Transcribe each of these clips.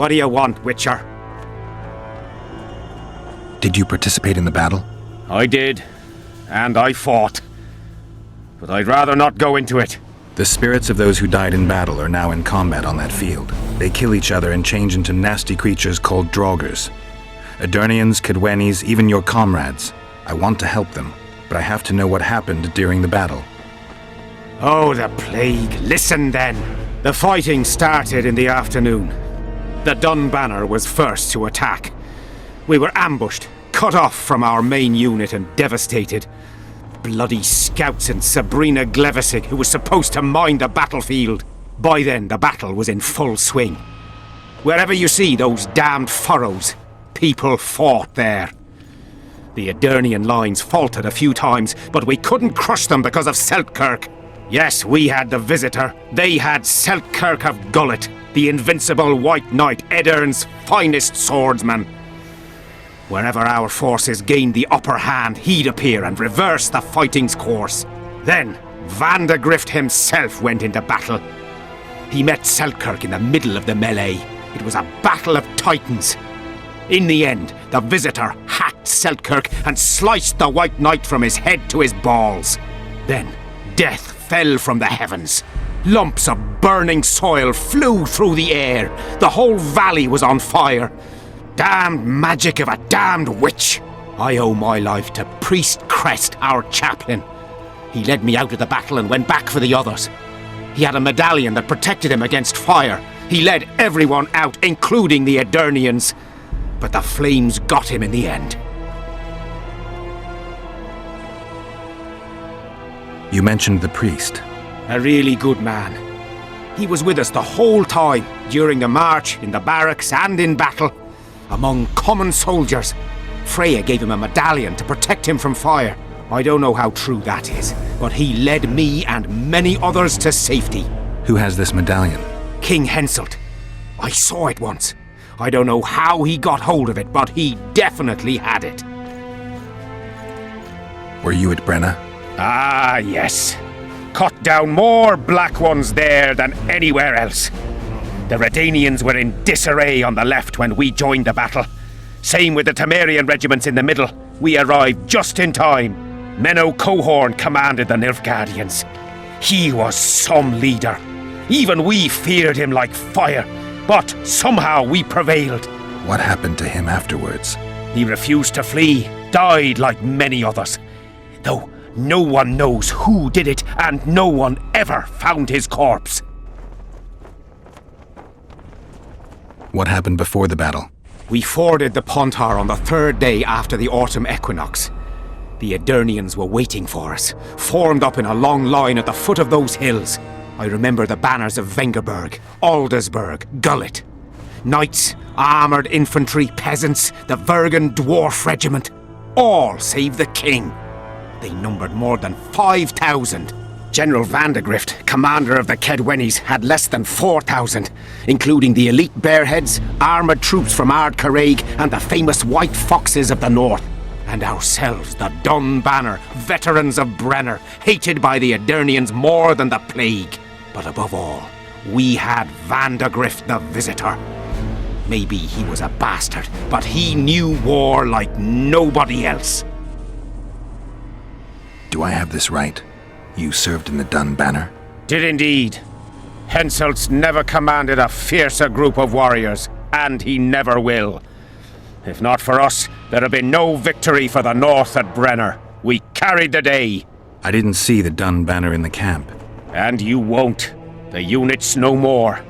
What do you want, Witcher? Did you participate in the battle? I did, and I fought. But I'd rather not go into it. The spirits of those who died in battle are now in combat on that field. They kill each other and change into nasty creatures called draugrs. Edirnians, Kedwenis, even your comrades. I want to help them, but I have to know what happened during the battle. Oh, the plague. Listen then. The fighting started in the afternoon. The Dun Banner was first to attack. We were ambushed, cut off from our main unit and devastated. Bloody scouts and Sabrina Glevissig, who was supposed to mind the battlefield. By then, the battle was in full swing. Wherever you see those damned furrows, people fought there. The Edirnian lines faltered a few times, but we couldn't crush them because of Seltkirk. Yes, we had the Visitor. They had Seltkirk of Gullet, the invincible White Knight, Edirn's finest swordsman. Wherever our forces gained the upper hand, he'd appear and reverse the fighting's course. Then, Vandegrift himself went into battle. He met Seltkirk in the middle of the melee. It was a battle of titans. In the end, the Visitor hacked Seltkirk and sliced the White Knight from his head to his balls. Then, death fell from the heavens. Lumps of burning soil flew through the air. The whole valley was on fire. Damned magic of a damned witch! I owe my life to Priest Crest, our chaplain. He led me out of the battle and went back for the others. He had a medallion that protected him against fire. He led everyone out, including the Edirnians. But the flames got him in the end. You mentioned the priest. A really good man. He was with us the whole time, during the march, in the barracks and in battle. Among common soldiers. Freya gave him a medallion to protect him from fire. I don't know how true that is, but he led me and many others to safety. Who has this medallion? King Henselt. I saw it once. I don't know how he got hold of it, but he definitely had it. Were you at Brenna? Ah, yes. Cut down more Black Ones there than anywhere else. The Redanians were in disarray on the left when we joined the battle. Same with the Temerian regiments in the middle. We arrived just in time. Menno Cohorn commanded the Nilfgaardians. He was some leader. Even we feared him like fire. But somehow we prevailed. What happened to him afterwards? He refused to flee, died like many others. Though no one knows who did it, and no one ever found his corpse. What happened before the battle? We forded the Pontar on the third day after the autumn equinox. The Edirnians were waiting for us, formed up in a long line at the foot of those hills. I remember the banners of Vengerberg, Aldersburg, Gullet. Knights, armoured infantry, peasants, the Vergen dwarf regiment. All save the king. They numbered more than 5,000. General Vandegrift, commander of the Kedwenis, had less than 4,000, including the elite Bearheads, armoured troops from Ard Caraig, and the famous White Foxes of the north. And ourselves, the Dun Banner, veterans of Brenner, hated by the Edirnians more than the plague. But above all, we had Vandegrift the Visitor. Maybe he was a bastard, but he knew war like nobody else. Do I have this right? You served in the Dun Banner? Did indeed. Henselt's never commanded a fiercer group of warriors, and he never will. If not for us, there'd have been no victory for the North at Brenner. We carried the day. I didn't see the Dun Banner in the camp. And you won't. The unit's no more.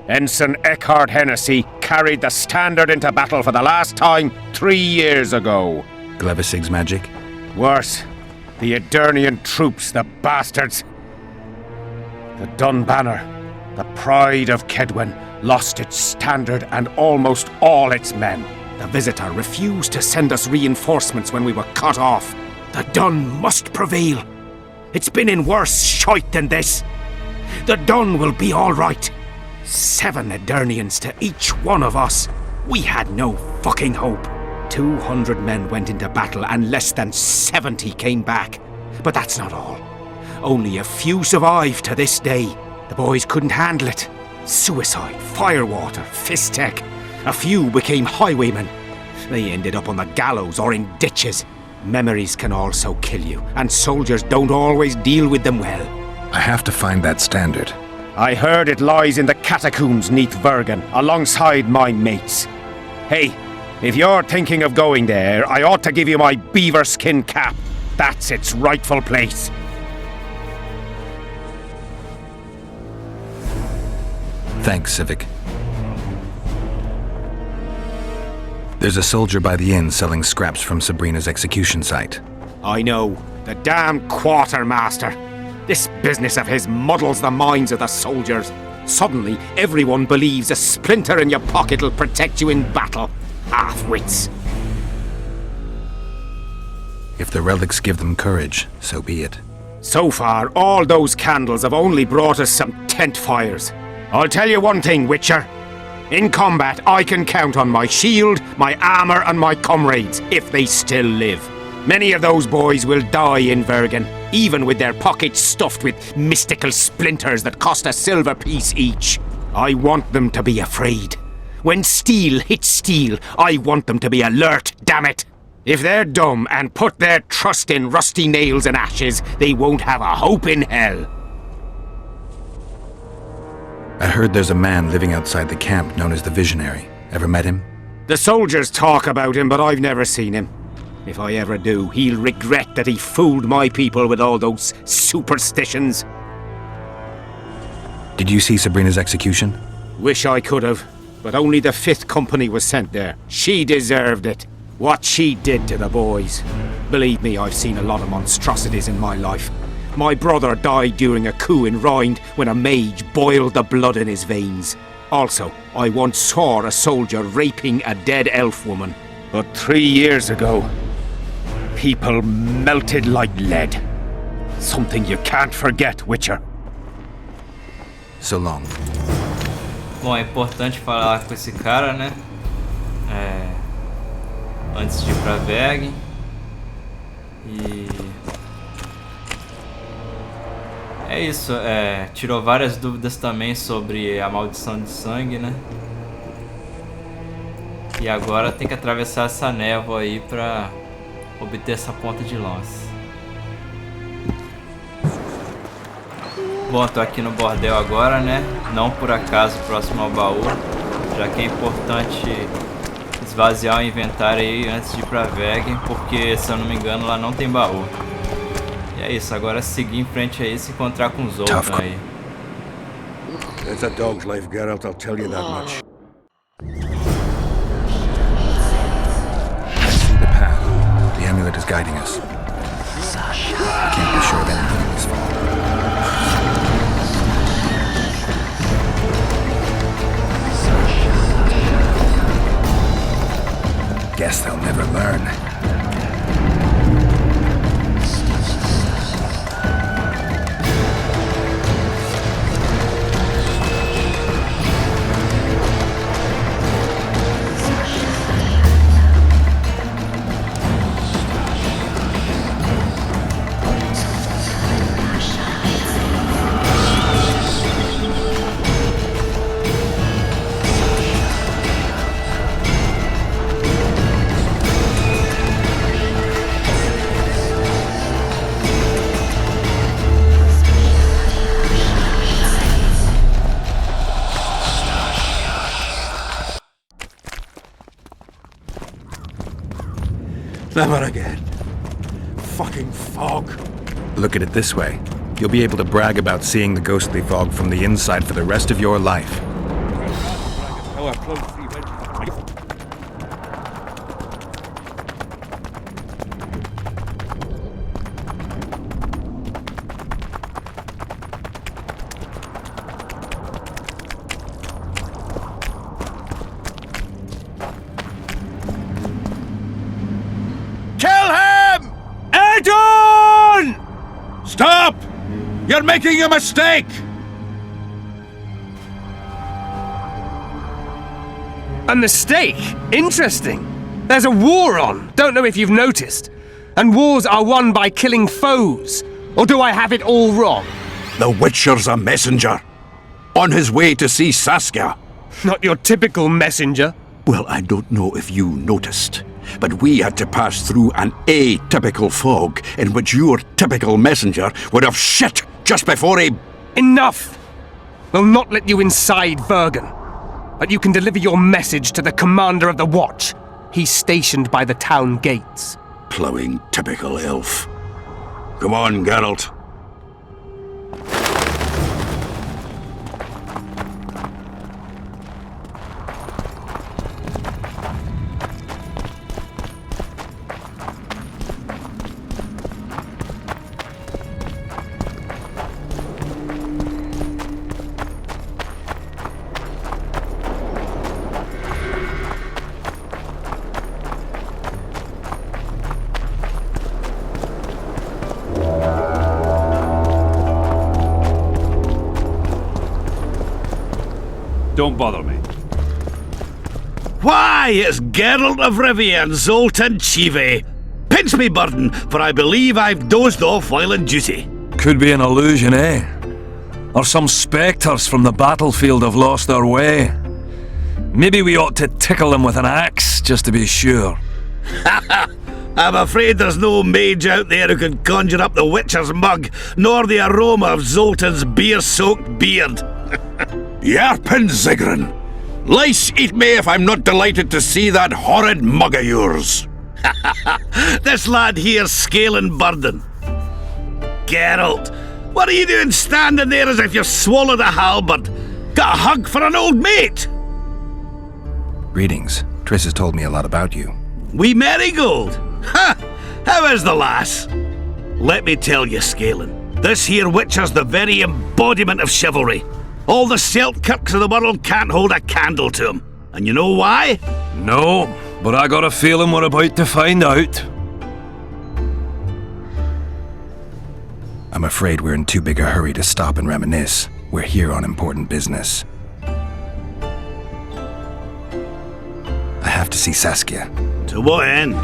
Ensign Eckhard Hennessy carried the standard into battle for the last time 3 years ago. Glevissig's magic? Worse. The Edirnian troops, the bastards. The Dun Banner, the pride of Kedwen, lost its standard and almost all its men. The Visitor refused to send us reinforcements when we were cut off. The Dun must prevail. It's been in worse shite than this. The Dun will be all right. 7 Edirnians to each one of us. We had no fucking hope. 200 men went into battle and less than 70 came back. But that's not all. Only a few survived to this day. The boys couldn't handle it. Suicide, firewater, fist tech. A few became highwaymen. They ended up on the gallows or in ditches. Memories can also kill you, and soldiers don't always deal with them well. I have to find that standard. I heard it lies in the catacombs neath Vergen, alongside my mates. Hey, if you're thinking of going there, I ought to give you my beaver skin cap. That's its rightful place. Thanks, Civic. There's a soldier by the inn selling scraps from Sabrina's execution site. I know. The damn quartermaster. This business of his muddles the minds of the soldiers. Suddenly, everyone believes a splinter in your pocket'll protect you in battle. Half-wits. If the relics give them courage, so be it. So far, all those candles have only brought us some tent fires. I'll tell you one thing, Witcher. In combat, I can count on my shield, my armor, and my comrades, if they still live. Many of those boys will die in Vergen, even with their pockets stuffed with mystical splinters that cost a silver piece each. I want them to be afraid. When steel hits steel, I want them to be alert, damn it! If they're dumb and put their trust in rusty nails and ashes, they won't have a hope in hell. I heard there's a man living outside the camp known as the Visionary. Ever met him? The soldiers talk about him, but I've never seen him. If I ever do, he'll regret that he fooled my people with all those superstitions. Did you see Sabrina's execution? Wish I could have, but only the 5th Company was sent there. She deserved it. What she did to the boys. Believe me, I've seen a lot of monstrosities in my life. My brother died during a coup in Rhind when a mage boiled the blood in his veins. Also, I once saw a soldier raping a dead elf woman. But 3 years ago, people melted like lead. Something you can't forget, Witcher. So long. Bom, é importante falar com esse cara, né? Antes de ir pra Vergen. E... é isso, tirou várias dúvidas também sobre a maldição de sangue, né? E agora tem que atravessar essa névoa aí pra obter essa ponta de lança. Bom, tô aqui no bordel agora, né? Não por acaso próximo ao baú, já que é importante esvaziar o inventário aí antes de ir pra Vergen, porque se eu não me engano lá não tem baú. E é isso, agora é seguir em frente aí e se encontrar com os outros aí. It's a dog's life, Geralt, I'll tell you that much. I see the path. The amulet is guiding us. I can't be sure of anything in this fall. Guess they'll never learn. Never again. Fucking fog. Look at it this way. You'll be able to brag about seeing the ghostly fog from the inside for the rest of your life. Stop! You're making a mistake! A mistake? Interesting. There's a war on, don't know if you've noticed. And wars are won by killing foes. Or do I have it all wrong? The Witcher's a messenger. on his way to see Saskia. Not your typical messenger. Well, I don't know if you noticed, but we had to pass through an atypical fog in which your typical messenger would have shit just before he... Enough! We'll not let you inside Vergen. But you can deliver your message to the commander of the watch. He's stationed by the town gates. Plowing typical elf. Come on, Geralt. Don't bother me. Why, it's Geralt of Rivia and Zoltan Chive. Pinch me, Burden, for I believe I've dozed off while in duty. Could be an illusion, eh? Or some spectres from the battlefield have lost their way. Maybe we ought to tickle them with an axe, just to be sure. I'm afraid there's no mage out there who can conjure up the Witcher's mug, nor the aroma of Zoltan's beer-soaked beard. Yarpin Zigrin! Lice eat me if I'm not delighted to see that horrid mug of yours. This lad here's scaling Burden. Geralt, what are you doing standing there as if you've swallowed a halberd? Got a hug for an old mate? Greetings. Triss has told me a lot about you. Wee Marigold? Ha! How is the lass? Let me tell you, Scalen, this here Witcher's the very embodiment of chivalry. All the Selkirks of the world can't hold a candle to him. And you know why? No, but I got a feeling we're about to find out. I'm afraid we're in too big a hurry to stop and reminisce. We're here on important business. I have to see Saskia. To what end?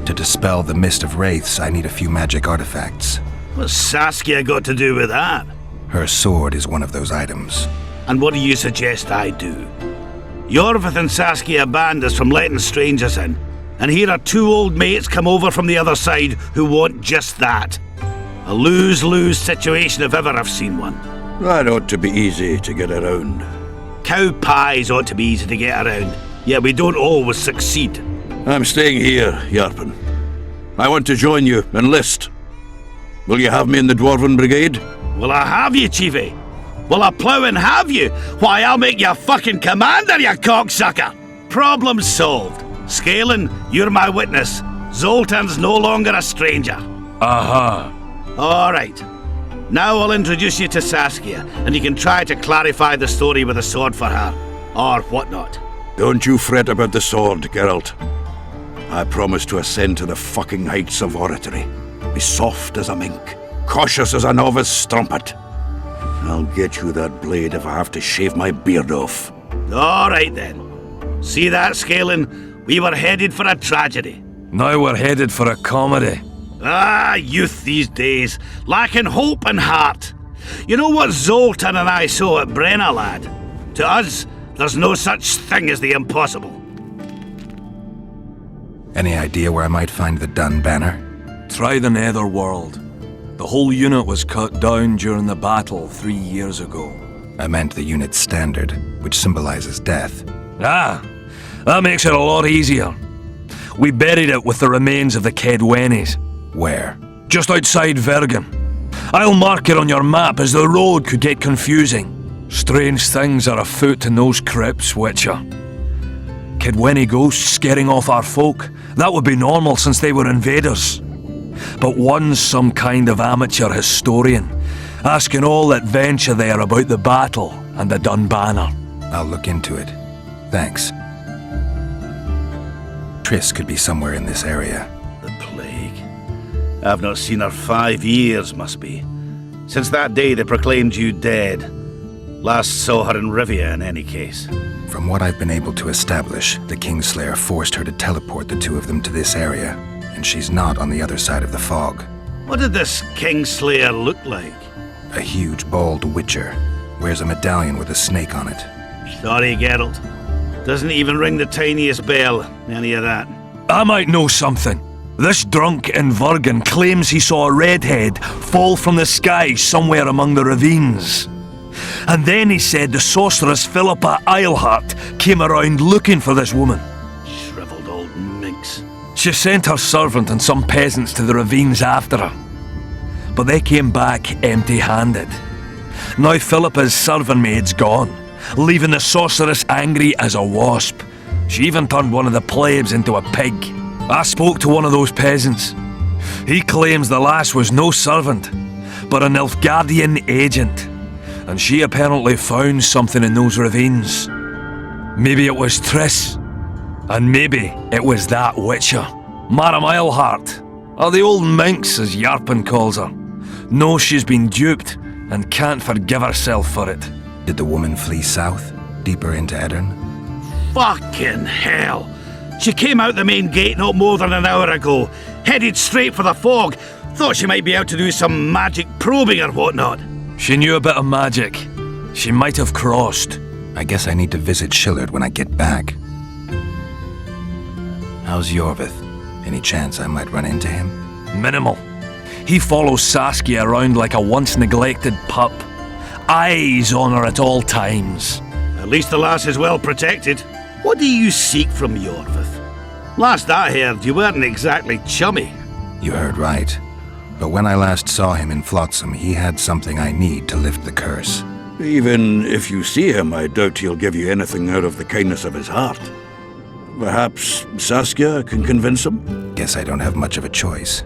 To dispel the mist of wraiths, I need a few magic artifacts. What's Saskia got to do with that? Her sword is one of those items. And what do you suggest I do? Yorvith and Saskia banned us from letting strangers in, and here are two old mates come over from the other side who want just that. A lose-lose situation if ever I've seen one. That ought to be easy to get around. Cow pies ought to be easy to get around, yet we don't always succeed. I'm staying here, Yarpin. I want to join you, enlist. Will you have me in the Dwarven Brigade? Will I have you, Chiefy? Will I plough and have you? Why, I'll make you a fucking commander, you cocksucker! Problem solved. Scalen, you're my witness. Zoltan's no longer a stranger. Aha. Alright. Now I'll introduce you to Saskia, and you can try to clarify the story with a sword for her. Or whatnot. Don't you fret about the sword, Geralt. I promise to ascend to the fucking heights of oratory. Be soft as a mink, cautious as a novice strumpet. I'll get you that blade if I have to shave my beard off. Alright then. See that, Scalen? We were headed for a tragedy. Now we're headed for a comedy. Ah, youth these days, lacking hope and heart. You know what Zoltan and I saw at Brenna, lad? To us, there's no such thing as the impossible. Any idea where I might find the Dun banner? Try the Netherworld. The whole unit was cut down during the battle 3 years ago. I meant the unit's standard, which symbolizes death. Ah, that makes it a lot easier. We buried it with the remains of the Kedwenis. Where? Just outside Vergen. I'll mark it on your map as the road could get confusing. Strange things are afoot in those crypts, Witcher. Kedweni ghosts scaring off our folk, that would be normal since they were invaders. But one's some kind of amateur historian, asking all that venture there about the battle and the Dun banner. I'll look into it. Thanks. Triss could be somewhere in this area. The plague. I've not seen her 5 years, must be. Since that day they proclaimed you dead. Last saw her in Rivia, in any case. From what I've been able to establish, the Kingslayer forced her to teleport the two of them to this area, and she's not on the other side of the fog. What did this Kingslayer look like? A huge bald witcher, Wears a medallion with a snake on it. Sorry, Geralt. Doesn't even ring the tiniest bell, any of that. I might know something. This drunk in Vergen claims he saw a redhead fall from the sky somewhere among the ravines. And then he said the sorceress Philippa Eilhart came around looking for this woman. Shriveled old minx. She sent her servant and some peasants to the ravines after her. But they came back empty-handed. Now Philippa's serving maid's gone, leaving the sorceress angry as a wasp. She even turned one of the plebs into a pig. I spoke to one of those peasants. He claims the lass was no servant, but an Nilfgaardian agent. And she apparently found something in those ravines. Maybe it was Triss. And maybe it was that witcher. Madame Eilhart, or the old minx as Yarpen calls her, knows she's been duped and can't forgive herself for it. Did the woman flee south, deeper into Edirn? Fucking hell! She came out the main gate not more than an hour ago, headed straight for the fog. Thought she might be out to do some magic probing or whatnot. She knew a bit of magic. She might have crossed. I guess I need to visit Shillard when I get back. How's Yorvith? Any chance I might run into him? Minimal. He follows Saskia around like a once-neglected pup. Eyes on her at all times. At least the lass is well protected. What do you seek from Yorvith? Last I heard, you weren't exactly chummy. You heard right. But when I last saw him in Flotsam, he had something I need to lift the curse. Even if you see him, I doubt he'll give you anything out of the kindness of his heart. Perhaps Saskia can convince him? Guess I don't have much of a choice.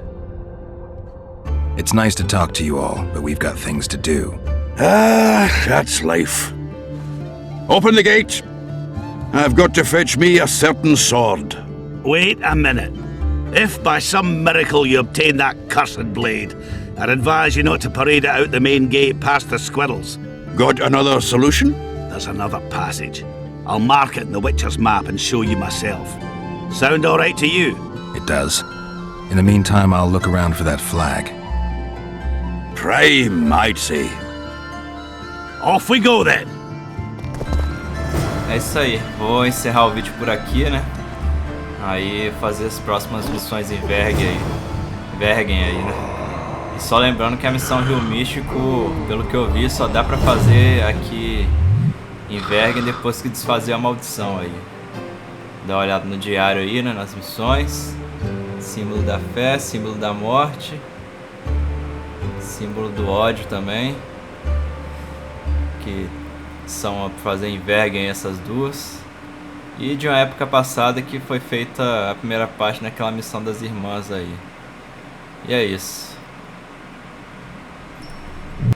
It's nice to talk to you all, but we've got things to do. Ah, that's life. Open the gate. I've got to fetch me a certain sword. Wait a minute. If by some miracle you obtain that cursed blade, I'd advise you not to parade it out the main gate past the squirrels. Got another solution? There's another passage. I'll mark it in the Witcher's map and show you myself. Sound all right to you? It does. In the meantime, I'll look around for that flag. Prime, I'd say. Off we go then. É isso aí, vou encerrar o vídeo por aqui, né? Aí fazer as próximas missões em Vergen aí, né? E só lembrando que a missão Rio Místico, pelo que eu vi, só dá pra fazer aqui em Vergen depois que desfazer a maldição aí. Dá uma olhada no diário aí, né? Nas missões. Símbolo da fé, símbolo da morte. Símbolo do ódio também. Que são pra fazer em Vergen essas duas. E de uma época passada que foi feita a primeira parte naquela missão das irmãs aí. E é isso.